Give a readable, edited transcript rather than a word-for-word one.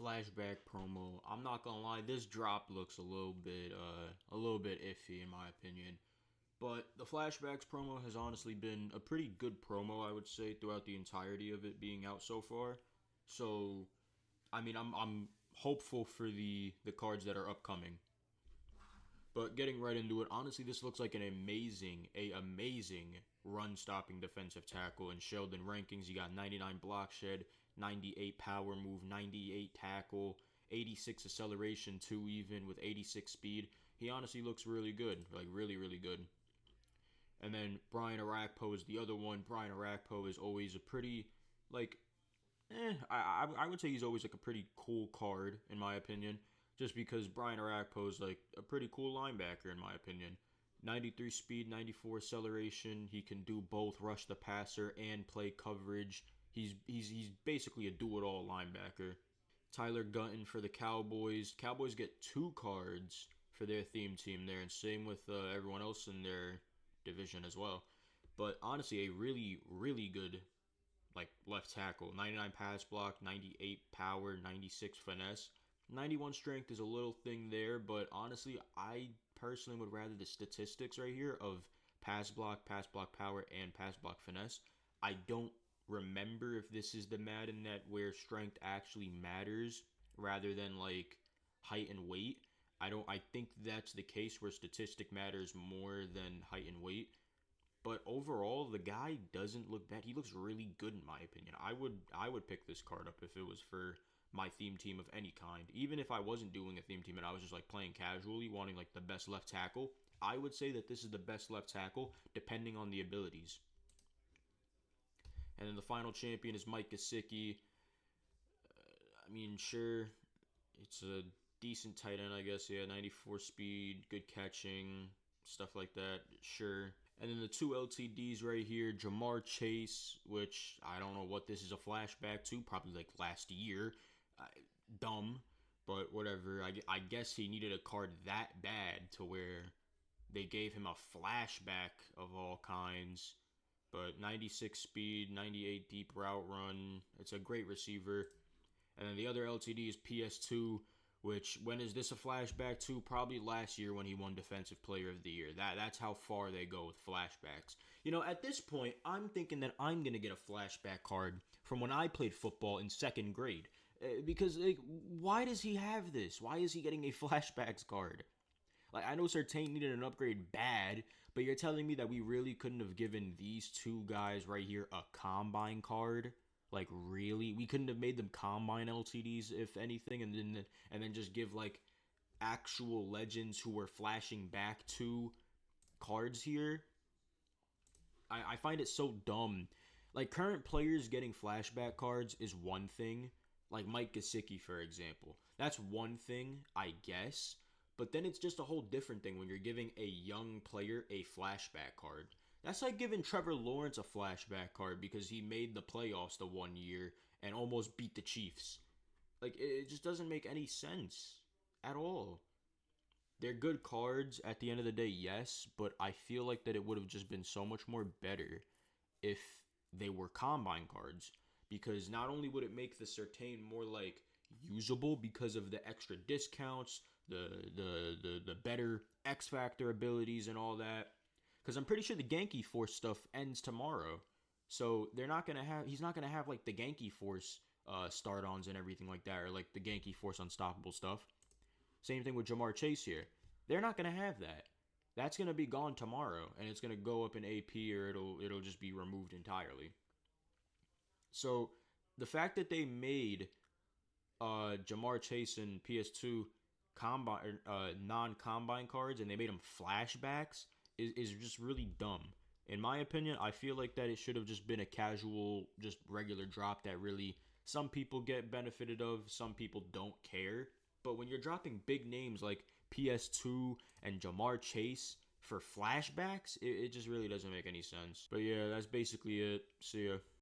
flashback promo. I'm not gonna lie, this drop looks a little bit iffy in my opinion. But the flashbacks promo has honestly been a pretty good promo, I would say, throughout the entirety of it being out so far. So, I mean, I'm hopeful for the cards that are upcoming. But getting right into it, honestly, this looks like an amazing run-stopping defensive tackle. In Sheldon rankings, you got 99 block shed, 98 power move, 98 tackle, 86 acceleration too, even with 86 speed. He honestly looks really good, like really good. And then Brian Arakpo is the other one. Brian Arakpo is always a pretty like I would say he's always like a pretty cool card in my opinion, just because Brian Arakpo is like a pretty cool linebacker in my opinion. 93 speed, 94 acceleration. He can do both rush the passer and play coverage. He's basically a do-it-all linebacker. Tyler Gunton for the Cowboys. Cowboys get two cards for their theme team there, and same with everyone else in their division as well. But honestly, a really good like left tackle. 99 pass block, 98 power, 96 finesse. 91 strength is a little thing there, but honestly, I personally would rather the statistics right here of pass block power, and pass block finesse. I don't remember if this is the Madden that where strength actually matters rather than like height and weight. I think that's the case where statistic matters more than height and weight. But overall, the guy doesn't look bad. He looks really good in my opinion. I would pick this card up if it was for my theme team of any kind. Even if I wasn't doing a theme team and I was just like playing casually, wanting like the best left tackle, I would say that this is the best left tackle depending on the abilities. And then the final champion is Mike Gesicki. I mean, sure, it's a decent tight end, I guess. Yeah, 94 speed, good catching, stuff like that. Sure. And then the two LTDs right here, Jamar Chase, which I don't know what this is a flashback to, probably like last year. Uh, Dumb, but whatever. I guess he needed a card that bad to where they gave him a flashback of all kinds. But 96 speed, 98 deep route run. It's a great receiver. And then the other LTD is PS2, which when is this a flashback to? Probably last year when he won Defensive Player of the Year. That's how far they go with flashbacks. You know, at this point, I'm thinking that I'm gonna get a flashback card from when I played football in second grade. Because like, why does he have this? Why is he getting a flashbacks card? Like, I know Sertain needed an upgrade bad, but you're telling me that we really couldn't have given these two guys right here a combine card? Like, really? We couldn't have made them combine LTDs, if anything, and then just give like actual legends who were flashing back to cards here? I find it so dumb. Like, current players getting flashback cards is one thing. Like Mike Gesicki, for example. That's one thing, I guess. But then it's just a whole different thing when you're giving a young player a flashback card. That's like giving Trevor Lawrence a flashback card because he made the playoffs the one year and almost beat the Chiefs. Like, it just doesn't make any sense at all. They're good cards at the end of the day, yes, but I feel like that it would have just been so much more better if they were combine cards, because not only would it make the Certain more like usable because of the extra discounts, the better X Factor abilities and all that. Because I'm pretty sure the Genki Force stuff ends tomorrow, so they're not gonna have. He's not gonna have like the Genki Force start-ons and everything like that, or like the Genki Force unstoppable stuff. Same thing with Jamar Chase here. They're not gonna have that. That's gonna be gone tomorrow, and it's gonna go up in AP, or it'll just be removed entirely. So the fact that they made Jamar Chase and PS2 combine non-combine cards and they made them flashbacks is just really dumb. In my opinion, I feel like that it should have just been a casual, just regular drop that really some people get benefited of, some people don't care. But when you're dropping big names like PS2 and Jamar Chase for flashbacks, it just really doesn't make any sense. But yeah, that's basically it. See ya.